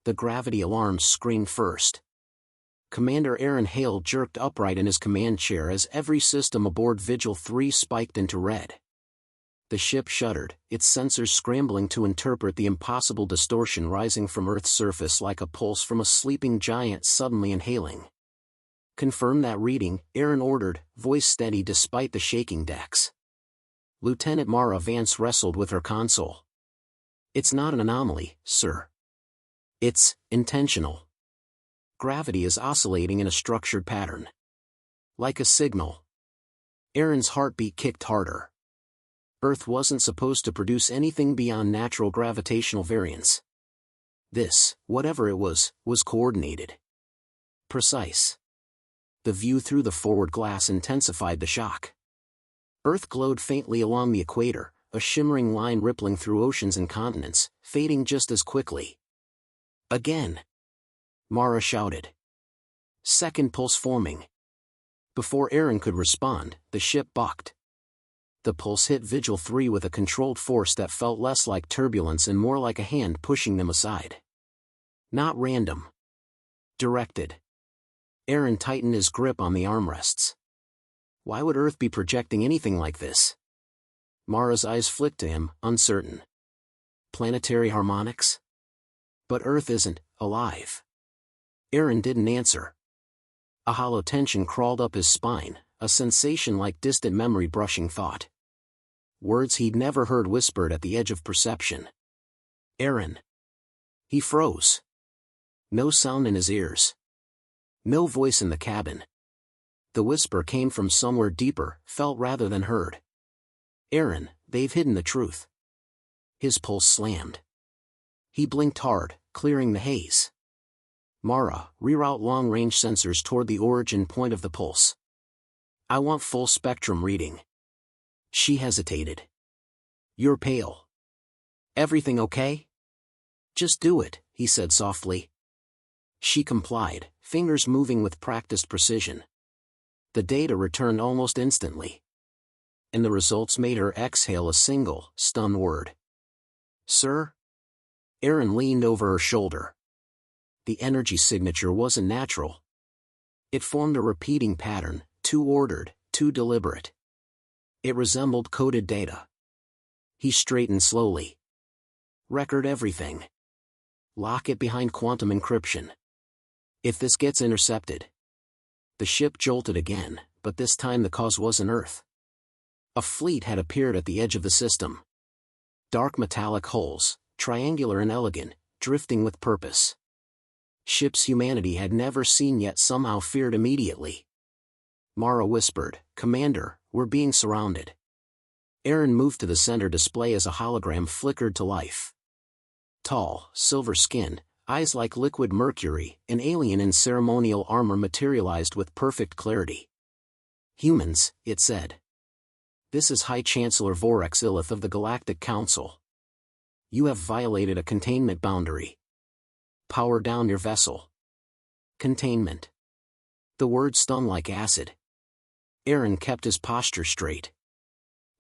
The gravity alarms screamed first. Commander Arin Hale jerked upright in his command chair as every system aboard Vigil 3 spiked into red. The ship shuddered, its sensors scrambling to interpret the impossible distortion rising from Earth's surface like a pulse from a sleeping giant suddenly inhaling. "Confirm that reading," Arin ordered, voice steady despite the shaking decks. Lieutenant Mara Vance wrestled with her console. "It's not an anomaly, sir. It's intentional. Gravity is oscillating in a structured pattern. Like a signal." Arin's heartbeat kicked harder. Earth wasn't supposed to produce anything beyond natural gravitational variance. This, whatever it was coordinated. Precise. The view through the forward glass intensified the shock. Earth glowed faintly along the equator, a shimmering line rippling through oceans and continents, fading just as quickly. "Again!" Mara shouted. Second pulse forming. Before Arin could respond, the ship bucked. The pulse hit Vigil 3 with a controlled force that felt less like turbulence and more like a hand pushing them aside. Not random. Directed. Arin tightened his grip on the armrests. Why would Earth be projecting anything like this? Mara's eyes flicked to him, uncertain. Planetary harmonics? But Earth isn't alive. Arin didn't answer. A hollow tension crawled up his spine, a sensation like distant memory brushing thought. Words he'd never heard whispered at the edge of perception. "Arin." He froze. No sound in his ears. No voice in the cabin. The whisper came from somewhere deeper, felt rather than heard. "Arin, they've hidden the truth." His pulse slammed. He blinked hard, clearing the haze. "Mara, reroute long-range sensors toward the origin point of the pulse. I want full spectrum reading." She hesitated. "You're pale. Everything okay?" "Just do it," he said softly. She complied, fingers moving with practiced precision. The data returned almost instantly. And the results made her exhale a single, stunned word. "Sir?" Arin leaned over her shoulder. The energy signature wasn't natural. It formed a repeating pattern, too ordered, too deliberate. It resembled coded data. He straightened slowly. "Record everything. Lock it behind quantum encryption. If this gets intercepted..." The ship jolted again, but this time the cause wasn't Earth. A fleet had appeared at the edge of the system. Dark metallic hulls, triangular and elegant, drifting with purpose. Ships humanity had never seen yet somehow feared immediately. Mara whispered, "Commander, we're being surrounded." Arin moved to the center display as a hologram flickered to life. Tall, silver-skinned, eyes like liquid mercury, an alien in ceremonial armor materialized with perfect clarity. "Humans," it said. "This is High Chancellor Vorex Illith of the Galactic Council. You have violated a containment boundary. Power down your vessel." Containment. The word stung like acid. Arin kept his posture straight.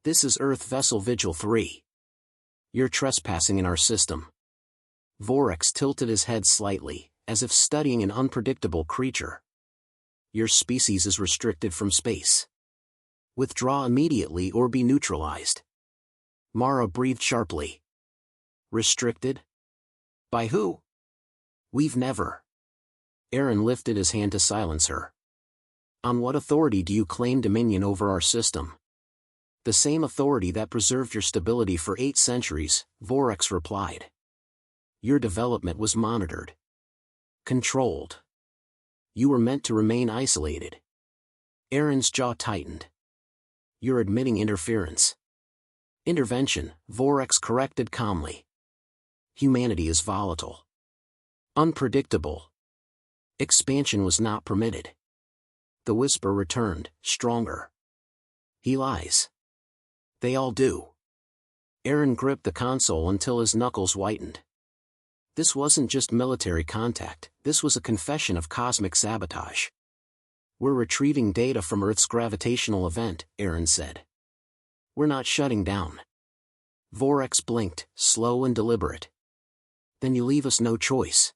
"This is Earth Vessel Vigil 3. You're trespassing in our system." Vorex tilted his head slightly, as if studying an unpredictable creature. "Your species is restricted from space. Withdraw immediately or be neutralized." Mara breathed sharply. "Restricted? By who?" "We've never." Arin lifted his hand to silence her. "On what authority do you claim dominion over our system?" "The same authority that preserved your stability for 8 centuries, Vorex replied. "Your development was monitored. Controlled. You were meant to remain isolated." Arin's jaw tightened. "You're admitting interference." "Intervention," Vorex corrected calmly. "Humanity is volatile. Unpredictable. Expansion was not permitted." The whisper returned, stronger. "He lies." "They all do." Arin gripped the console until his knuckles whitened. This wasn't just military contact, this was a confession of cosmic sabotage. "We're retrieving data from Earth's gravitational event," Arin said. "We're not shutting down." Vorex blinked, slow and deliberate. "Then you leave us no choice."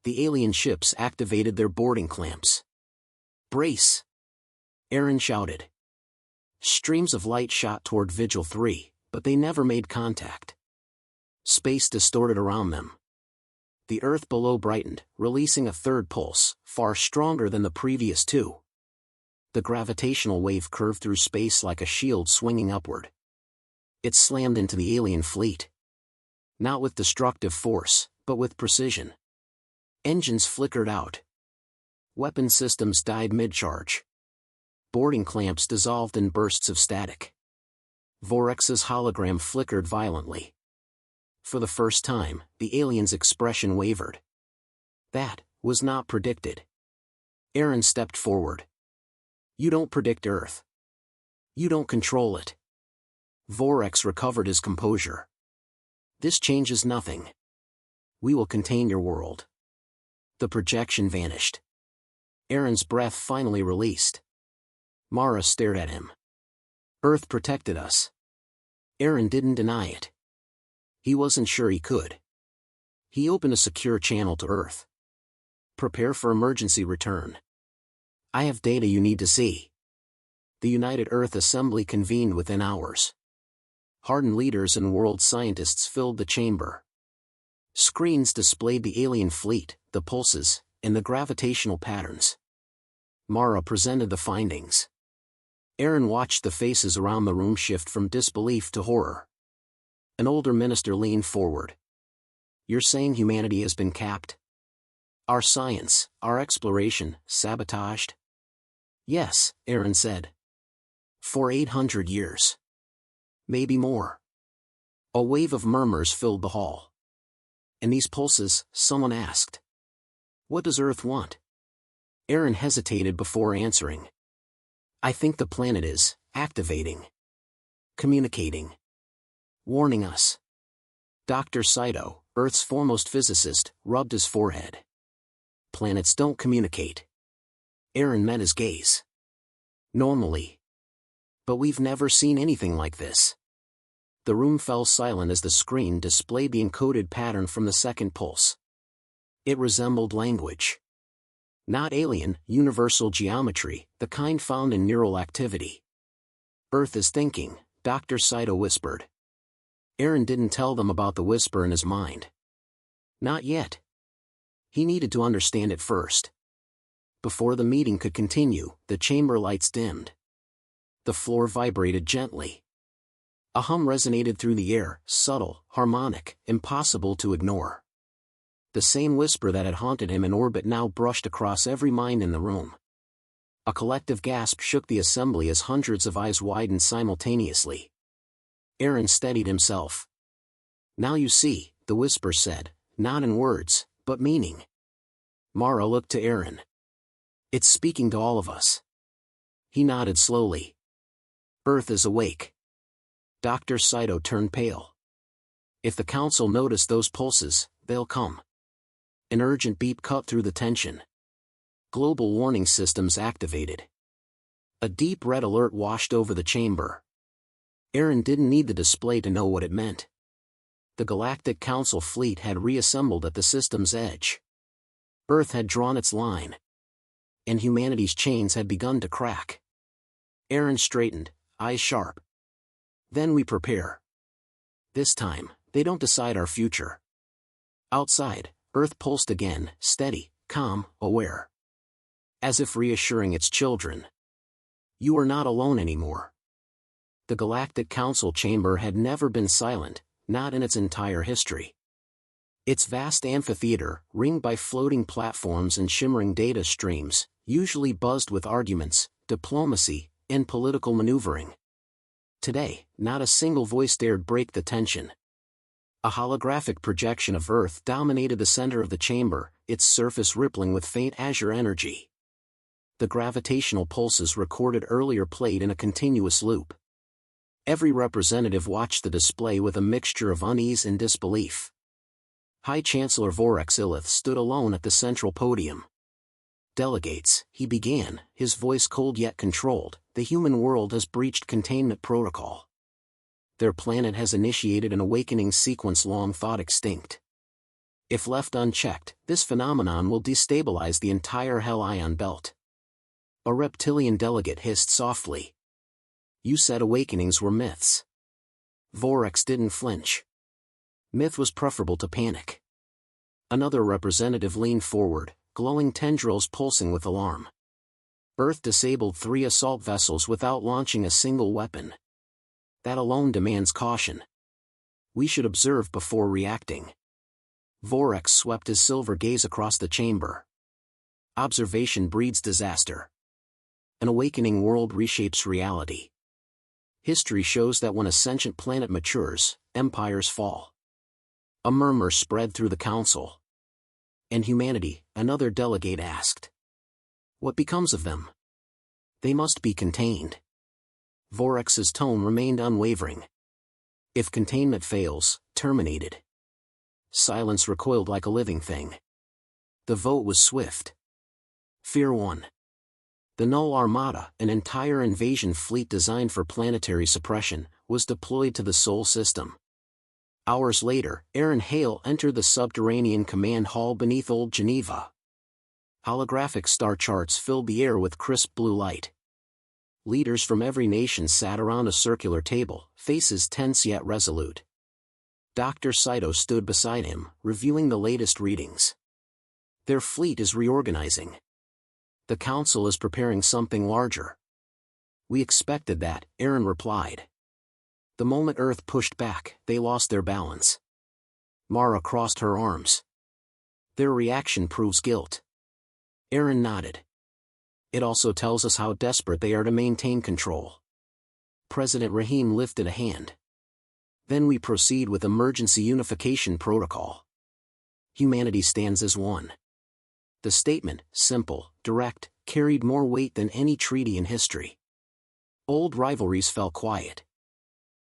The alien ships activated their boarding clamps. "Brace!" Arin shouted. Streams of light shot toward Vigil 3, but they never made contact. Space distorted around them. The Earth below brightened, releasing a third pulse, far stronger than the previous two. The gravitational wave curved through space like a shield swinging upward. It slammed into the alien fleet. Not with destructive force, but with precision. Engines flickered out. Weapon systems died mid-charge. Boarding clamps dissolved in bursts of static. Vorex's hologram flickered violently. For the first time, the alien's expression wavered. That was not predicted. Arin stepped forward. "You don't predict Earth. You don't control it." Vorex recovered his composure. "This changes nothing. We will contain your world." The projection vanished. Arin's breath finally released. Mara stared at him. "Earth protected us." Arin didn't deny it. He wasn't sure he could. He opened a secure channel to Earth. "Prepare for emergency return. I have data you need to see." The United Earth Assembly convened within hours. Hardened leaders and world scientists filled the chamber. Screens displayed the alien fleet, the pulses, and the gravitational patterns. Mara presented the findings. Arin watched the faces around the room shift from disbelief to horror. An older minister leaned forward. "You're saying humanity has been capped? Our science, our exploration, sabotaged?" "Yes," Arin said. "For 800 years. Maybe more." A wave of murmurs filled the hall. "And these pulses?" someone asked. "What does Earth want?" Arin hesitated before answering. "I think the planet is activating. Communicating. Warning us." Dr. Saito, Earth's foremost physicist, rubbed his forehead. "Planets don't communicate." Arin met his gaze. "Normally. But we've never seen anything like this." The room fell silent as the screen displayed the encoded pattern from the second pulse. It resembled language. Not alien, universal geometry, the kind found in neural activity. "Earth is thinking," Dr. Saito whispered. Arin didn't tell them about the whisper in his mind. Not yet. He needed to understand it first. Before the meeting could continue, the chamber lights dimmed. The floor vibrated gently. A hum resonated through the air, subtle, harmonic, impossible to ignore. The same whisper that had haunted him in orbit now brushed across every mind in the room. A collective gasp shook the assembly as hundreds of eyes widened simultaneously. Arin steadied himself. "Now you see," the whisper said, "not in words, but meaning." Mara looked to Arin. "It's speaking to all of us." He nodded slowly. "Earth is awake." Dr. Saito turned pale. "If the Council notice those pulses, they'll come." An urgent beep cut through the tension. Global warning systems activated. A deep red alert washed over the chamber. Arin didn't need the display to know what it meant. The Galactic Council fleet had reassembled at the system's edge. Earth had drawn its line. And humanity's chains had begun to crack. Arin straightened, eyes sharp. "Then we prepare. This time, they don't decide our future." Outside, Earth pulsed again, steady, calm, aware. As if reassuring its children. "You are not alone anymore." The Galactic Council chamber had never been silent, not in its entire history. Its vast amphitheater, ringed by floating platforms and shimmering data streams, usually buzzed with arguments, diplomacy, and political maneuvering. Today, not a single voice dared break the tension. A holographic projection of Earth dominated the center of the chamber, its surface rippling with faint azure energy. The gravitational pulses recorded earlier played in a continuous loop. Every representative watched the display with a mixture of unease and disbelief. High Chancellor Vorex Illith stood alone at the central podium. "Delegates," he began, his voice cold yet controlled, "the human world has breached containment protocol. Their planet has initiated an awakening sequence long thought extinct. If left unchecked, this phenomenon will destabilize the entire Hell ion belt. A reptilian delegate hissed softly. You said awakenings were myths. Vorax didn't flinch. Myth was preferable to panic. Another representative leaned forward, glowing tendrils pulsing with alarm. Earth disabled 3 assault vessels without launching a single weapon. That alone demands caution. We should observe before reacting. Vorax swept his silver gaze across the chamber. Observation breeds disaster. An awakening world reshapes reality. History shows that when a sentient planet matures, empires fall. A murmur spread through the council. And humanity, another delegate asked. What becomes of them? They must be contained. Vorax's tone remained unwavering. If containment fails, terminated. Silence recoiled like a living thing. The vote was swift. Fear won. The Null Armada, an entire invasion fleet designed for planetary suppression, was deployed to the Sol system. Hours later, Arin Hale entered the subterranean command hall beneath Old Geneva. Holographic star charts filled the air with crisp blue light. Leaders from every nation sat around a circular table, faces tense yet resolute. Dr. Saito stood beside him, reviewing the latest readings. Their fleet is reorganizing. The Council is preparing something larger. We expected that, Arin replied. The moment Earth pushed back, they lost their balance. Mara crossed her arms. Their reaction proves guilt. Arin nodded. It also tells us how desperate they are to maintain control. President Rahim lifted a hand. Then we proceed with emergency unification protocol. Humanity stands as one. The statement, simple, direct, carried more weight than any treaty in history. Old rivalries fell quiet.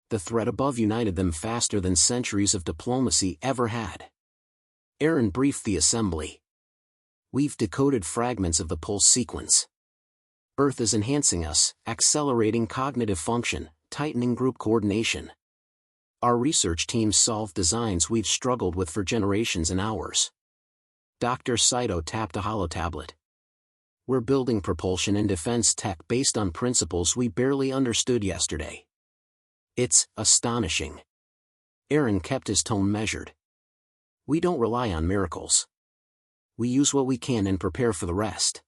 The threat above united them faster than centuries of diplomacy ever had. Arin briefed the assembly. We've decoded fragments of the pulse sequence. Earth is enhancing us, accelerating cognitive function, tightening group coordination. Our research teams solved designs we've struggled with for generations in hours. Dr. Saito tapped a holotablet. We're building propulsion and defense tech based on principles we barely understood yesterday. It's astonishing. Arin kept his tone measured. We don't rely on miracles. We use what we can and prepare for the rest.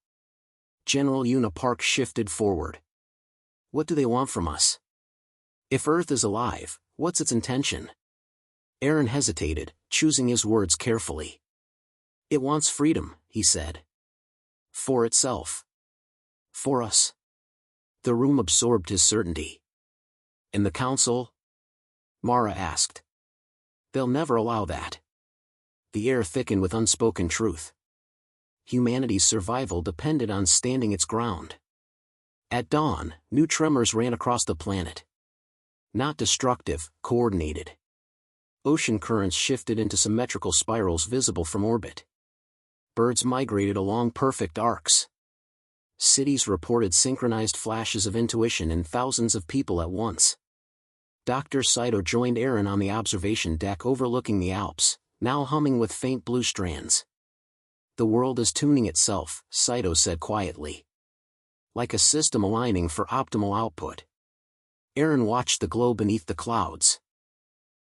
General Unipark shifted forward. What do they want from us? If Earth is alive, what's its intention? Arin hesitated, choosing his words carefully. It wants freedom, he said. For itself. For us. The room absorbed his certainty. And the Council? Mara asked. They'll never allow that. The air thickened with unspoken truth. Humanity's survival depended on standing its ground. At dawn, new tremors ran across the planet. Not destructive, coordinated. Ocean currents shifted into symmetrical spirals visible from orbit. Birds migrated along perfect arcs. Cities reported synchronized flashes of intuition in thousands of people at once. Dr. Saito joined Arin on the observation deck overlooking the Alps, now humming with faint blue strands. The world is tuning itself, Saito said quietly. Like a system aligning for optimal output. Arin watched the glow beneath the clouds.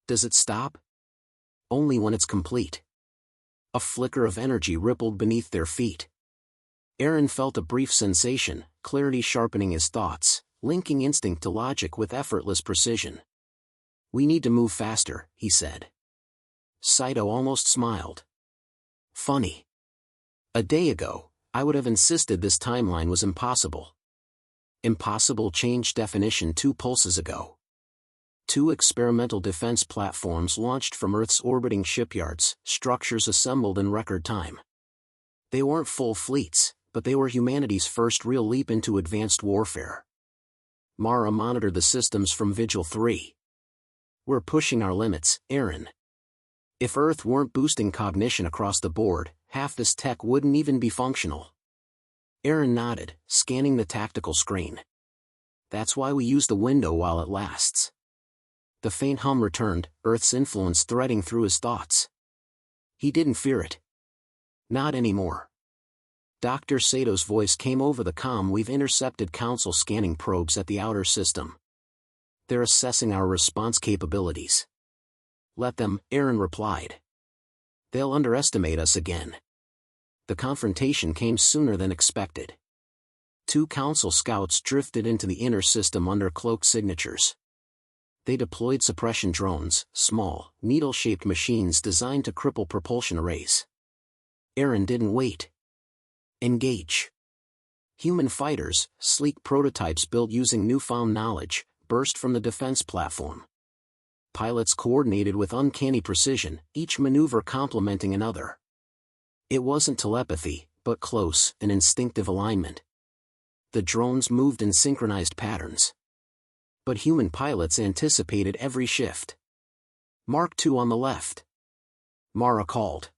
Does it stop? Only when it's complete. A flicker of energy rippled beneath their feet. Arin felt a brief sensation, clarity sharpening his thoughts, linking instinct to logic with effortless precision. We need to move faster, he said. Saito almost smiled. Funny. A day ago, I would have insisted this timeline was impossible. Impossible changed definition 2 pulses ago. 2 experimental defense platforms launched from Earth's orbiting shipyards, structures assembled in record time. They weren't full fleets, but they were humanity's first real leap into advanced warfare. Mara monitored the systems from Vigil 3. We're pushing our limits, Arin. If Earth weren't boosting cognition across the board, half this tech wouldn't even be functional. Arin nodded, scanning the tactical screen. That's why we use the window while it lasts. The faint hum returned, Earth's influence threading through his thoughts. He didn't fear it. Not anymore. Dr. Sato's voice came over the comm. We've intercepted Council scanning probes at the outer system. They're assessing our response capabilities. Let them, Arin replied. They'll underestimate us again. The confrontation came sooner than expected. 2 Council scouts drifted into the inner system under cloak signatures. They deployed suppression drones, small, needle-shaped machines designed to cripple propulsion arrays. Arin didn't wait. Engage. Human fighters, sleek prototypes built using newfound knowledge, burst from the defense platform. Pilots coordinated with uncanny precision, each maneuver complementing another. It wasn't telepathy, but close and instinctive alignment. The drones moved in synchronized patterns. But human pilots anticipated every shift. Mark II on the left. Mara called.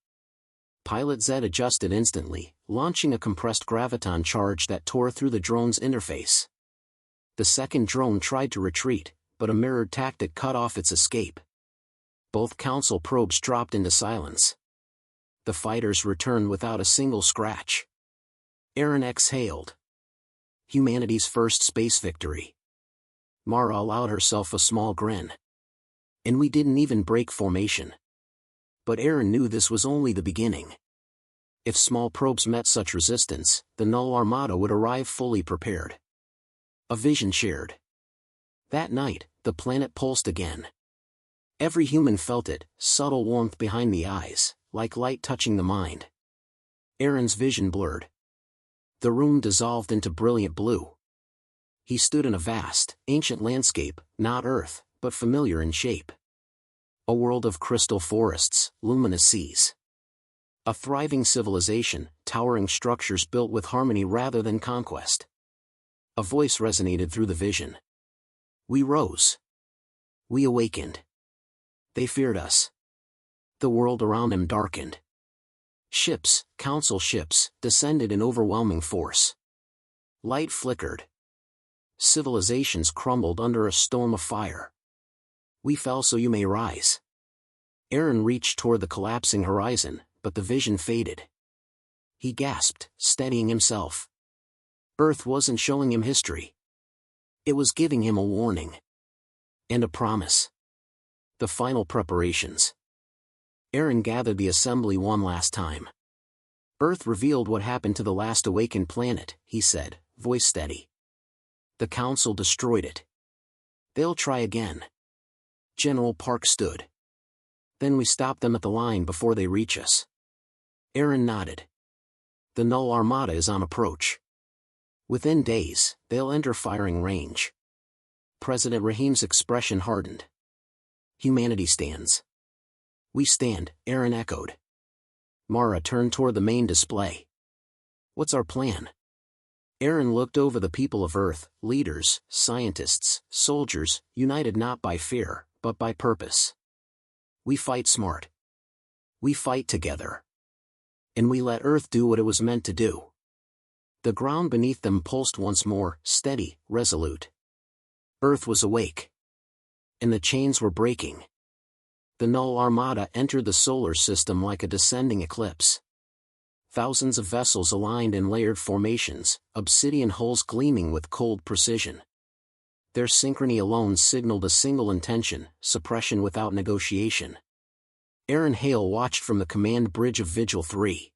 Pilot Z adjusted instantly, launching a compressed graviton charge that tore through the drone's interface. The second drone tried to retreat, but a mirrored tactic cut off its escape. Both Council probes dropped into silence. The fighters returned without a single scratch. Arin exhaled. Humanity's first space victory. Mara allowed herself a small grin. And we didn't even break formation. But Arin knew this was only the beginning. If small probes met such resistance, the Null Armada would arrive fully prepared. A vision shared. That night, the planet pulsed again. Every human felt it, subtle warmth behind the eyes, like light touching the mind. Arin's vision blurred. The room dissolved into brilliant blue. He stood in a vast, ancient landscape, not Earth, but familiar in shape. A world of crystal forests, luminous seas. A thriving civilization, towering structures built with harmony rather than conquest. A voice resonated through the vision. We rose. We awakened. They feared us. The world around him darkened. Ships, Council ships, descended in overwhelming force. Light flickered. Civilizations crumbled under a storm of fire. We fell so you may rise. Arin reached toward the collapsing horizon, but the vision faded. He gasped, steadying himself. Earth wasn't showing him history. It was giving him a warning. And a promise. The final preparations. Arin gathered the assembly one last time. Earth revealed what happened to the last awakened planet, he said, voice steady. The Council destroyed it. They'll try again. General Park stood. Then we stop them at the line before they reach us. Arin nodded. The Null Armada is on approach. Within days, they'll enter firing range. President Rahim's expression hardened. Humanity stands. We stand, Arin echoed. Mara turned toward the main display. What's our plan? Arin looked over the people of Earth, leaders, scientists, soldiers, united not by fear, but by purpose. We fight smart. We fight together. And we let Earth do what it was meant to do. The ground beneath them pulsed once more, steady, resolute. Earth was awake. And the chains were breaking. The Null Armada entered the solar system like a descending eclipse. Thousands of vessels aligned in layered formations, obsidian hulls gleaming with cold precision. Their synchrony alone signaled a single intention, suppression without negotiation. Arin Hale watched from the command bridge of Vigil 3.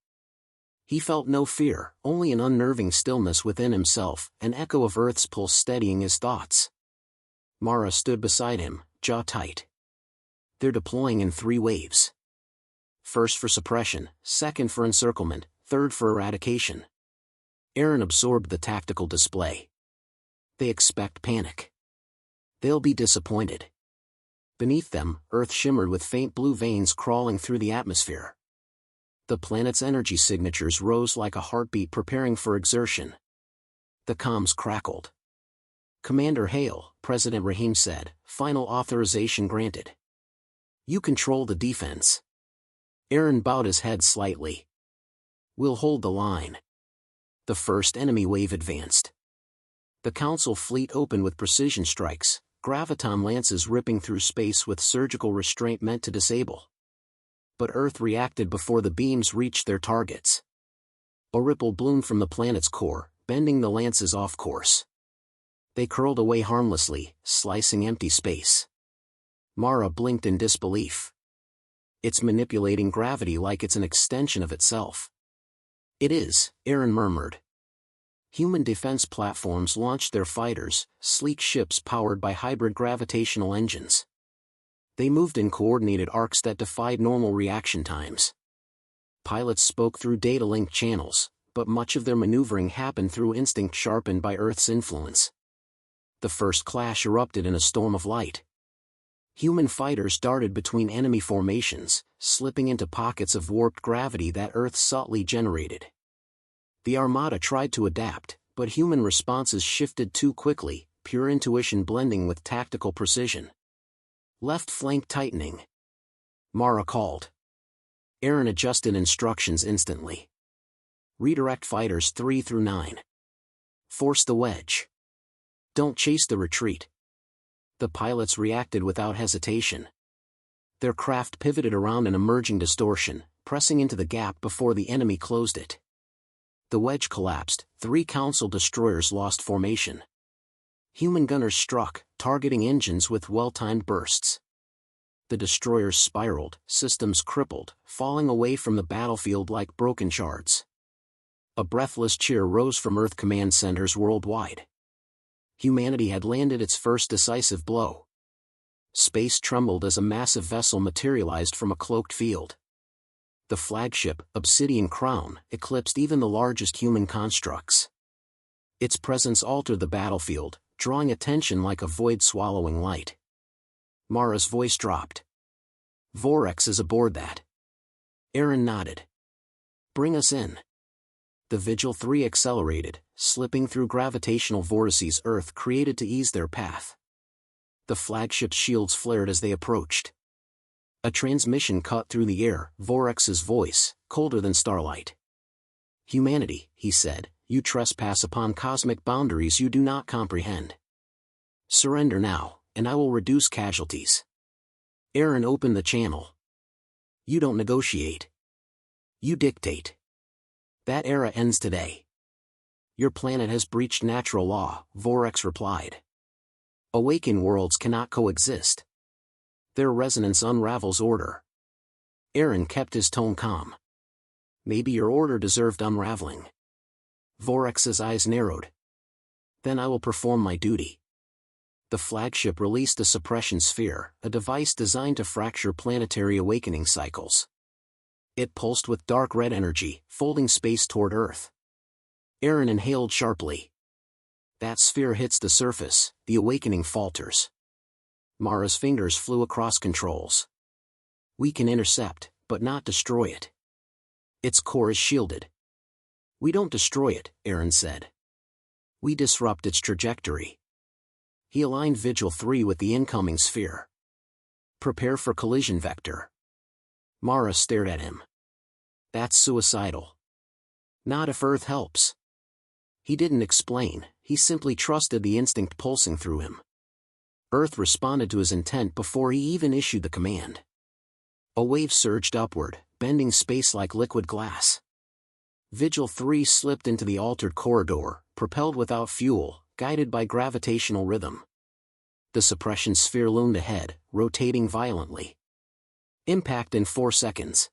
He felt no fear, only an unnerving stillness within himself, an echo of Earth's pulse steadying his thoughts. Mara stood beside him, jaw tight. They're deploying in 3 waves. First for suppression, second for encirclement, third for eradication. Arin absorbed the tactical display. They expect panic. They'll be disappointed. Beneath them, Earth shimmered with faint blue veins crawling through the atmosphere. The planet's energy signatures rose like a heartbeat preparing for exertion. The comms crackled. Commander Hale, President Rahim said, final authorization granted. You control the defense. Arin bowed his head slightly. We'll hold the line. The first enemy wave advanced. The Council fleet opened with precision strikes, graviton lances ripping through space with surgical restraint meant to disable. But Earth reacted before the beams reached their targets. A ripple bloomed from the planet's core, bending the lances off course. They curled away harmlessly, slicing empty space. Mara blinked in disbelief. It's manipulating gravity like it's an extension of itself. It is, Arin murmured. Human defense platforms launched their fighters, sleek ships powered by hybrid gravitational engines. They moved in coordinated arcs that defied normal reaction times. Pilots spoke through data link channels, but much of their maneuvering happened through instinct sharpened by Earth's influence. The first clash erupted in a storm of light. Human fighters darted between enemy formations, slipping into pockets of warped gravity that Earth subtly generated. The Armada tried to adapt, but human responses shifted too quickly, pure intuition blending with tactical precision. Left flank tightening. Mara called. Arin adjusted instructions instantly. Redirect fighters 3 through 9. Force the wedge. Don't chase the retreat. The pilots reacted without hesitation. Their craft pivoted around an emerging distortion, pressing into the gap before the enemy closed it. The wedge collapsed, 3 Council destroyers lost formation. Human gunners struck, targeting engines with well-timed bursts. The destroyers spiraled, systems crippled, falling away from the battlefield like broken shards. A breathless cheer rose from Earth command centers worldwide. Humanity had landed its first decisive blow. Space trembled as a massive vessel materialized from a cloaked field. The flagship, Obsidian Crown, eclipsed even the largest human constructs. Its presence altered the battlefield, drawing attention like a void swallowing light. Mara's voice dropped. Vorex is aboard that. Arin nodded. Bring us in. The Vigil 3 accelerated, slipping through gravitational vortices Earth created to ease their path. The flagship's shields flared as they approached. A transmission cut through the air, Vorex's voice, colder than starlight. Humanity, he said, you trespass upon cosmic boundaries you do not comprehend. Surrender now, and I will reduce casualties. Arin opened the channel. You don't negotiate. You dictate. That era ends today. Your planet has breached natural law, Vorex replied. Awakened worlds cannot coexist. Their resonance unravels order. Arin kept his tone calm. Maybe your order deserved unraveling. Vorex's eyes narrowed. Then I will perform my duty. The flagship released a suppression sphere, a device designed to fracture planetary awakening cycles. It pulsed with dark red energy, folding space toward Earth. Arin inhaled sharply. That sphere hits the surface, the awakening falters. Mara's fingers flew across controls. We can intercept, but not destroy it. Its core is shielded. We don't destroy it, Arin said. We disrupt its trajectory. He aligned Vigil 3 with the incoming sphere. Prepare for collision vector. Mara stared at him. That's suicidal. Not if Earth helps. He didn't explain, he simply trusted the instinct pulsing through him. Earth responded to his intent before he even issued the command. A wave surged upward, bending space like liquid glass. Vigil 3 slipped into the altered corridor, propelled without fuel, guided by gravitational rhythm. The suppression sphere loomed ahead, rotating violently. Impact in 4 seconds.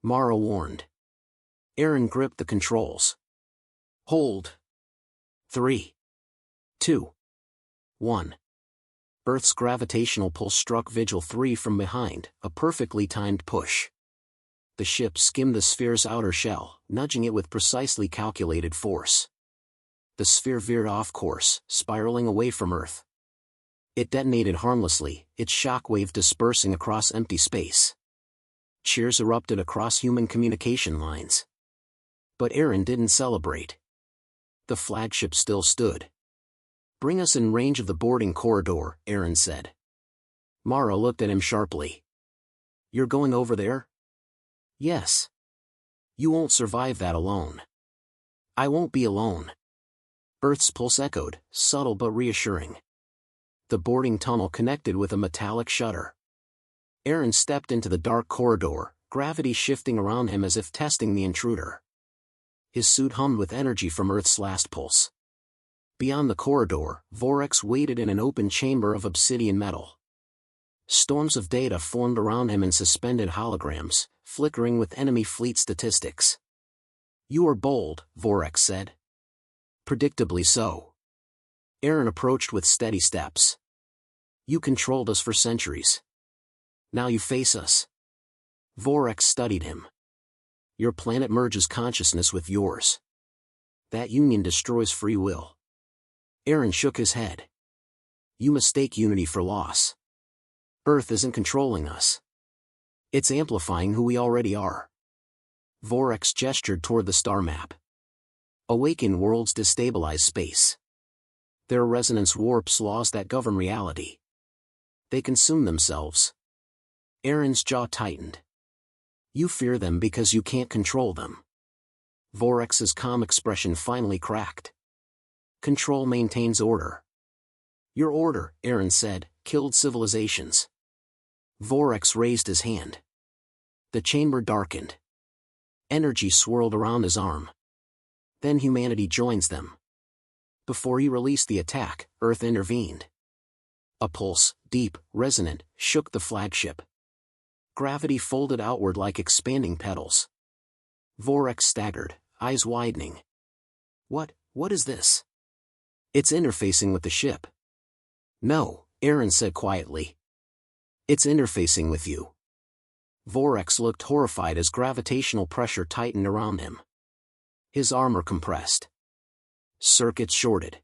Mara warned. Arin gripped the controls. Hold. 3. 2. 1. Earth's gravitational pull struck Vigil 3 from behind, a perfectly timed push. The ship skimmed the sphere's outer shell, nudging it with precisely calculated force. The sphere veered off course, spiraling away from Earth. It detonated harmlessly, its shockwave dispersing across empty space. Cheers erupted across human communication lines. But Arin didn't celebrate. The flagship still stood. Bring us in range of the boarding corridor, Arin said. Mara looked at him sharply. You're going over there? Yes. You won't survive that alone. I won't be alone. Earth's pulse echoed, subtle but reassuring. The boarding tunnel connected with a metallic shutter. Arin stepped into the dark corridor, gravity shifting around him as if testing the intruder. His suit hummed with energy from Earth's last pulse. Beyond the corridor, Vorex waited in an open chamber of obsidian metal. Storms of data formed around him in suspended holograms, flickering with enemy fleet statistics. "You are bold," Vorex said. "Predictably so." Arin approached with steady steps. "You controlled us for centuries. Now you face us." Vorex studied him. "Your planet merges consciousness with yours. That union destroys free will." Arin shook his head. "You mistake unity for loss. Earth isn't controlling us. It's amplifying who we already are." Vorex gestured toward the star map. "Awakened worlds destabilize space. Their resonance warps laws that govern reality. They consume themselves." Arin's jaw tightened. "You fear them because you can't control them." Vorex's calm expression finally cracked. "Control maintains order." "Your order," Arin said, "killed civilizations." Vorex raised his hand. The chamber darkened. Energy swirled around his arm. "Then humanity joins them." Before he released the attack, Earth intervened. A pulse, deep, resonant, shook the flagship. Gravity folded outward like expanding petals. Vorex staggered, eyes widening. What is this?" "It's interfacing with the ship." "No," Arin said quietly. "It's interfacing with you." Vorex looked horrified as gravitational pressure tightened around him. His armor compressed. Circuits shorted.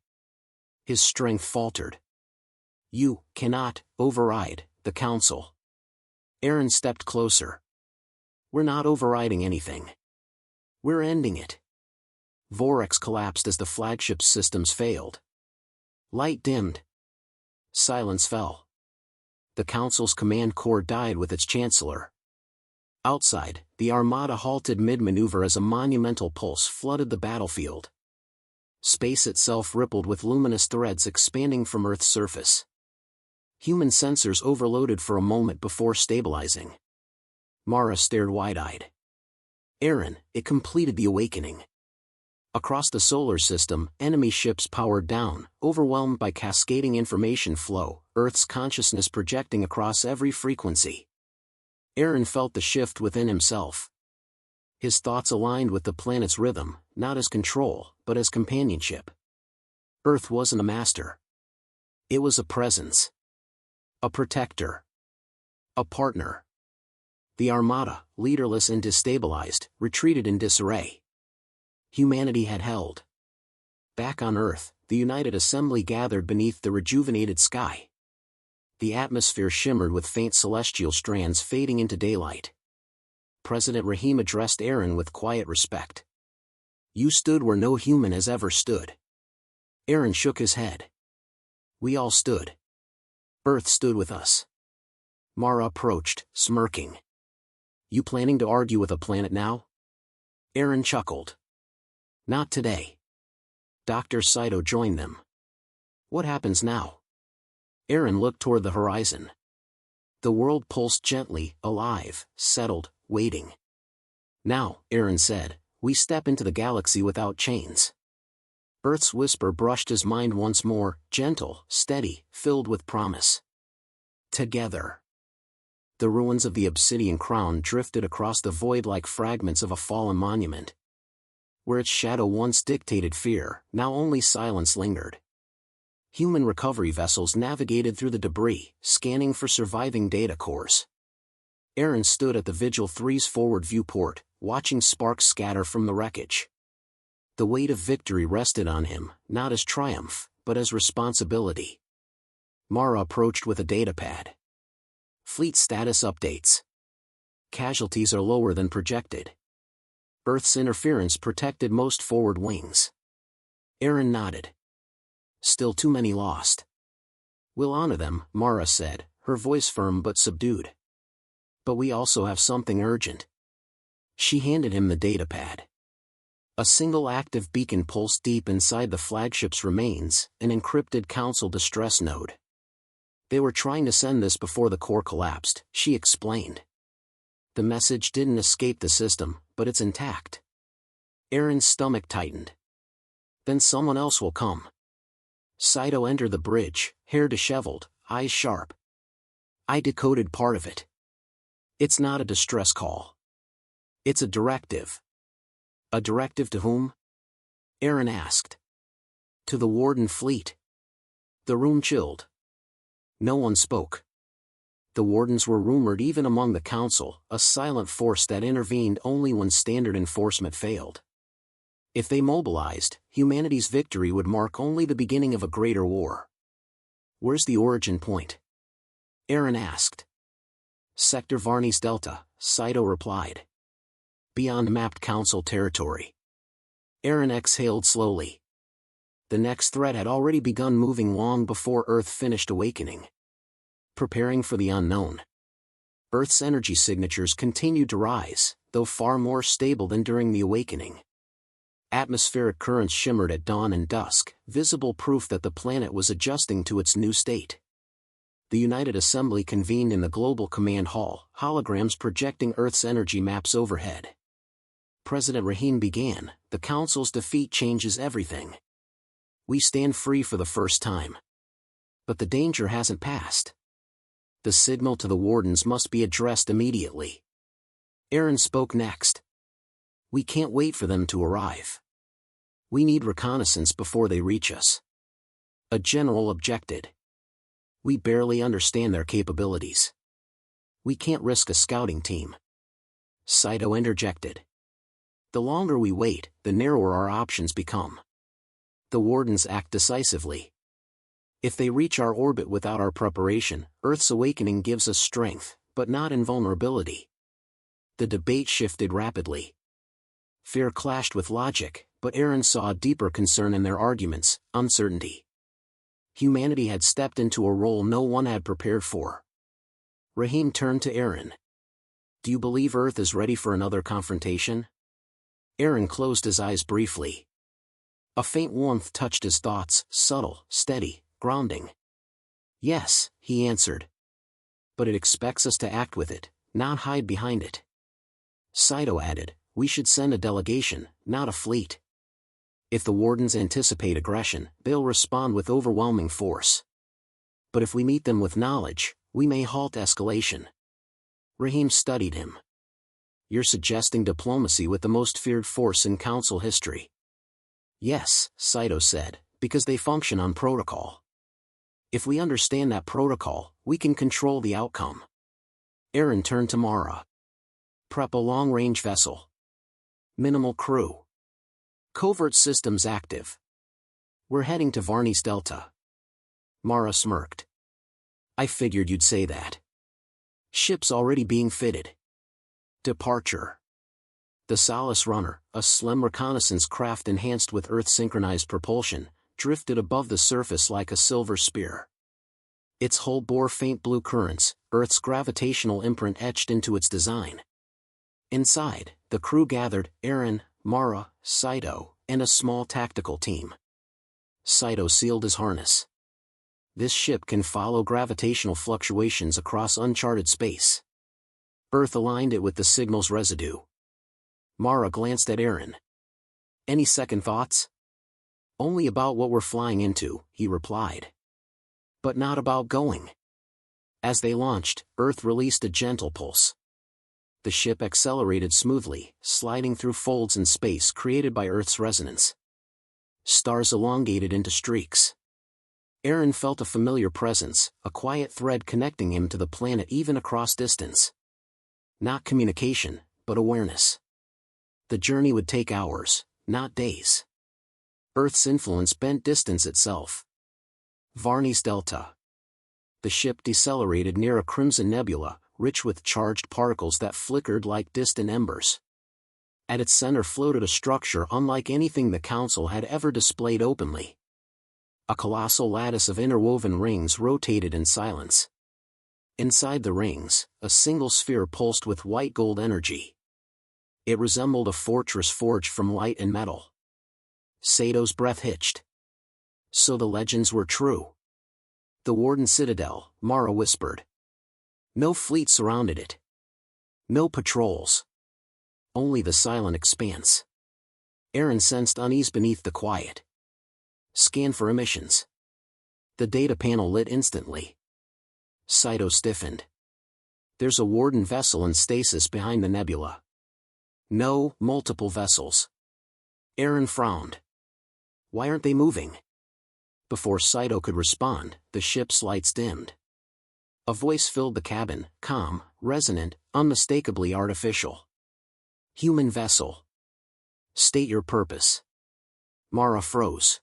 His strength faltered. "You cannot override the Council." Arin stepped closer. "We're not overriding anything. We're ending it." Vorex collapsed as the flagship's systems failed. Light dimmed. Silence fell. The Council's command core died with its chancellor. Outside, the Armada halted mid-maneuver as a monumental pulse flooded the battlefield. Space itself rippled with luminous threads expanding from Earth's surface. Human sensors overloaded for a moment before stabilizing. Mara stared wide-eyed. "Arin, it completed the awakening." Across the solar system, enemy ships powered down, overwhelmed by cascading information flow, Earth's consciousness projecting across every frequency. Arin felt the shift within himself. His thoughts aligned with the planet's rhythm, not as control, but as companionship. Earth wasn't a master. It was a presence. A protector. A partner. The Armada, leaderless and destabilized, retreated in disarray. Humanity had held. Back on Earth, the United Assembly gathered beneath the rejuvenated sky. The atmosphere shimmered with faint celestial strands fading into daylight. President Rahim addressed Arin with quiet respect. "You stood where no human has ever stood." Arin shook his head. "We all stood. Earth stood with us." Mara approached, smirking. "You planning to argue with a planet now?" Arin chuckled. "Not today." Dr. Saito joined them. "What happens now?" Arin looked toward the horizon. The world pulsed gently, alive, settled, waiting. "Now," Arin said, "we step into the galaxy without chains." Earth's whisper brushed his mind once more, gentle, steady, filled with promise. Together. The ruins of the obsidian crown drifted across the void like fragments of a fallen monument. Where its shadow once dictated fear, now only silence lingered. Human recovery vessels navigated through the debris, scanning for surviving data cores. Arin stood at the Vigil 3's forward viewport, watching sparks scatter from the wreckage. The weight of victory rested on him, not as triumph, but as responsibility. Mara approached with a datapad. "Fleet status updates. Casualties are lower than projected. Earth's interference protected most forward wings." Arin nodded. "Still too many lost." "We'll honor them," Mara said, her voice firm but subdued. "But we also have something urgent." She handed him the datapad. A single active beacon pulsed deep inside the flagship's remains, an encrypted Council distress node. They were trying to send this before the core collapsed, she explained. The message didn't escape the system, but it's intact. Arin's stomach tightened. Then someone else will come. Saito entered the bridge, hair disheveled, eyes sharp. I decoded part of it. It's not a distress call. It's a directive. A directive to whom? Arin asked. To the Warden fleet. The room chilled. No one spoke. The Wardens were rumored even among the Council, a silent force that intervened only when standard enforcement failed. If they mobilized, humanity's victory would mark only the beginning of a greater war. Where's the origin point? Arin asked. Sector Varni's Delta, Saito replied. Beyond mapped Council territory. Arin exhaled slowly. The next threat had already begun moving long before Earth finished awakening. Preparing for the unknown. Earth's energy signatures continued to rise, though far more stable than during the awakening. Atmospheric currents shimmered at dawn and dusk, visible proof that the planet was adjusting to its new state. The United Assembly convened in the Global Command Hall, holograms projecting Earth's energy maps overhead. President Rahim began, the Council's defeat changes everything. We stand free for the first time. But the danger hasn't passed. The signal to the Wardens must be addressed immediately. Arin spoke next. We can't wait for them to arrive. We need reconnaissance before they reach us. A general objected. We barely understand their capabilities. We can't risk a scouting team. Saito interjected. The longer we wait, the narrower our options become. The Wardens act decisively. If they reach our orbit without our preparation, Earth's awakening gives us strength, but not invulnerability. The debate shifted rapidly. Fear clashed with logic, but Arin saw a deeper concern in their arguments, uncertainty. Humanity had stepped into a role no one had prepared for. Rahim turned to Arin. Do you believe Earth is ready for another confrontation? Arin closed his eyes briefly. A faint warmth touched his thoughts, subtle, steady, grounding. Yes, he answered. But it expects us to act with it, not hide behind it. Saito added, we should send a delegation, not a fleet. If the Wardens anticipate aggression, they'll respond with overwhelming force. But if we meet them with knowledge, we may halt escalation. Rahim studied him. You're suggesting diplomacy with the most feared force in Council history. Yes, Saito said, because they function on protocol. If we understand that protocol, we can control the outcome. Arin turned to Mara. Prep a long-range vessel. Minimal crew. Covert systems active. We're heading to Varni's Delta. Mara smirked. I figured you'd say that. Ship's already being fitted. Departure. The Solace Runner, a slim reconnaissance craft enhanced with Earth-synchronized propulsion, drifted above the surface like a silver spear. Its hull bore faint blue currents, Earth's gravitational imprint etched into its design. Inside, the crew gathered, Arin, Mara, Saito, and a small tactical team. Saito sealed his harness. This ship can follow gravitational fluctuations across uncharted space. Earth aligned it with the signal's residue. Mara glanced at Arin. Any second thoughts? Only about what we're flying into, he replied. But not about going. As they launched, Earth released a gentle pulse. The ship accelerated smoothly, sliding through folds in space created by Earth's resonance. Stars elongated into streaks. Arin felt a familiar presence, a quiet thread connecting him to the planet even across distance. Not communication, but awareness. The journey would take hours, not days. Earth's influence bent distance itself. Varni's Delta. The ship decelerated near a crimson nebula, rich with charged particles that flickered like distant embers. At its center floated a structure unlike anything the Council had ever displayed openly. A colossal lattice of interwoven rings rotated in silence. Inside the rings, a single sphere pulsed with white gold energy. It resembled a fortress forged from light and metal. Sato's breath hitched. So the legends were true. The Warden Citadel, Mara whispered. No fleet surrounded it. No patrols. Only the silent expanse. Arin sensed unease beneath the quiet. Scan for emissions. The data panel lit instantly. Saito stiffened. There's a Warden vessel in stasis behind the nebula. No, multiple vessels. Arin frowned. Why aren't they moving? Before Saito could respond, the ship's lights dimmed. A voice filled the cabin, calm, resonant, unmistakably artificial. Human vessel. State your purpose. Mara froze.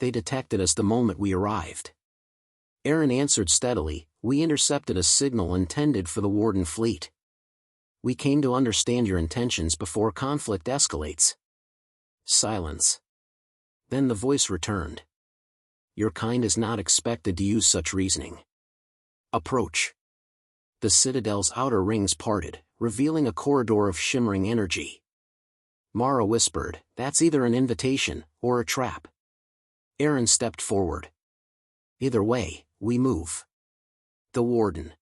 They detected us the moment we arrived. Arin answered steadily, we intercepted a signal intended for the Warden fleet. We came to understand your intentions before conflict escalates. Silence. Then the voice returned. Your kind is not expected to use such reasoning. Approach. The Citadel's outer rings parted, revealing a corridor of shimmering energy. Mara whispered, that's either an invitation, or a trap. Arin stepped forward. Either way, we move. The Warden.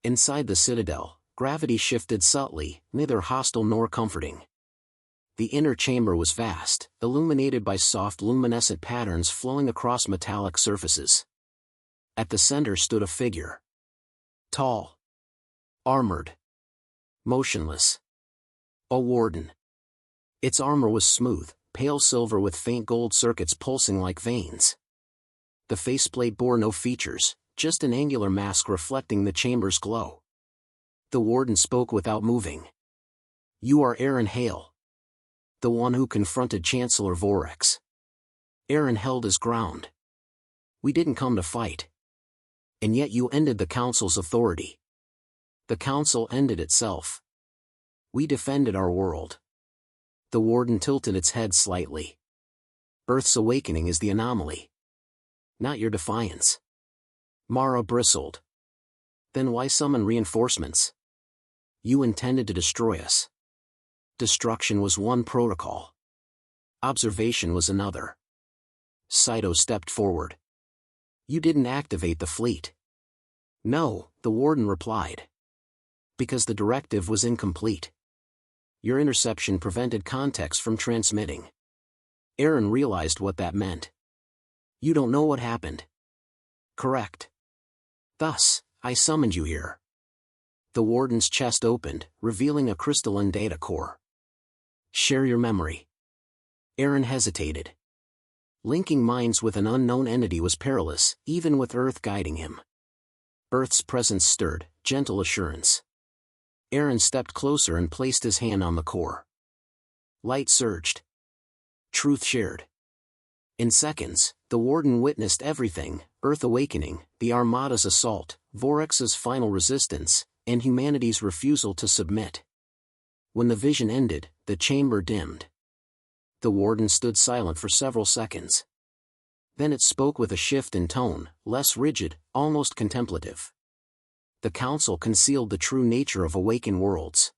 Inside the Citadel, gravity shifted subtly, neither hostile nor comforting. The inner chamber was vast, illuminated by soft luminescent patterns flowing across metallic surfaces. At the center stood a figure. Tall. Armored. Motionless. A Warden. Its armor was smooth, pale silver with faint gold circuits pulsing like veins. The faceplate bore no features, just an angular mask reflecting the chamber's glow. The Warden spoke without moving. You are Arin Hale. The one who confronted Chancellor Vorex. Arin held his ground. We didn't come to fight. And yet you ended the Council's authority. The Council ended itself. We defended our world. The Warden tilted its head slightly. Earth's awakening is the anomaly. Not your defiance. Mara bristled. Then why summon reinforcements? You intended to destroy us. Destruction was one protocol. Observation was another. Saito stepped forward. You didn't activate the fleet. No, the Warden replied. Because the directive was incomplete. Your interception prevented context from transmitting. Arin realized what that meant. You don't know what happened. Correct. Thus, I summoned you here. The Warden's chest opened, revealing a crystalline data core. Share your memory. Arin hesitated. Linking minds with an unknown entity was perilous, even with Earth guiding him. Earth's presence stirred, gentle assurance. Arin stepped closer and placed his hand on the core. Light surged. Truth shared. In seconds, the Warden witnessed everything: Earth awakening, the armadas' assault, Vorex's final resistance, and humanity's refusal to submit. When the vision ended, the chamber dimmed. The Warden stood silent for several seconds. Then it spoke with a shift in tone, less rigid, almost contemplative. The Council concealed the true nature of awakened worlds.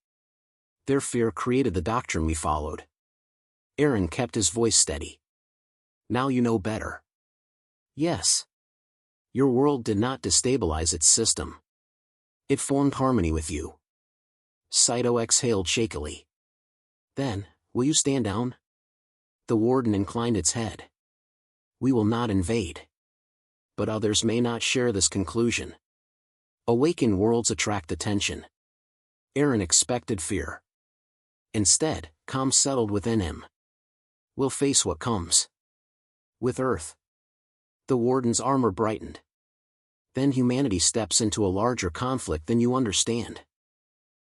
Their fear created the doctrine we followed. Arin kept his voice steady. Now you know better. Yes. Your world did not destabilize its system. It formed harmony with you. Saito exhaled shakily. Then, will you stand down? The Warden inclined its head. We will not invade. But others may not share this conclusion. Awakened worlds attract attention. Arin expected fear. Instead, calm settled within him. We'll face what comes. With Earth. The Warden's armor brightened. Then humanity steps into a larger conflict than you understand.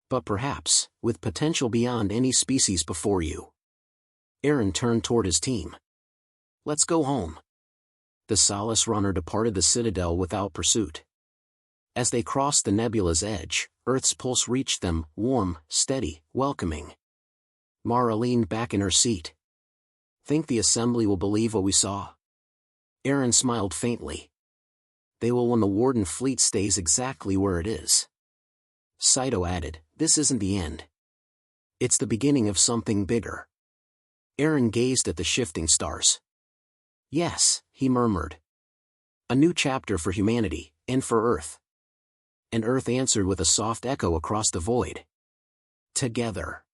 But perhaps, with potential beyond any species before you. Arin turned toward his team. Let's go home. The Solace Runner departed the Citadel without pursuit. As they crossed the nebula's edge, Earth's pulse reached them, warm, steady, welcoming. Mara leaned back in her seat. Think the Assembly will believe what we saw? Arin smiled faintly. They will when the Warden fleet stays exactly where it is. Saito added, this isn't the end. It's the beginning of something bigger. Arin gazed at the shifting stars. Yes, he murmured. A new chapter for humanity, and for Earth. And Earth answered with a soft echo across the void. Together.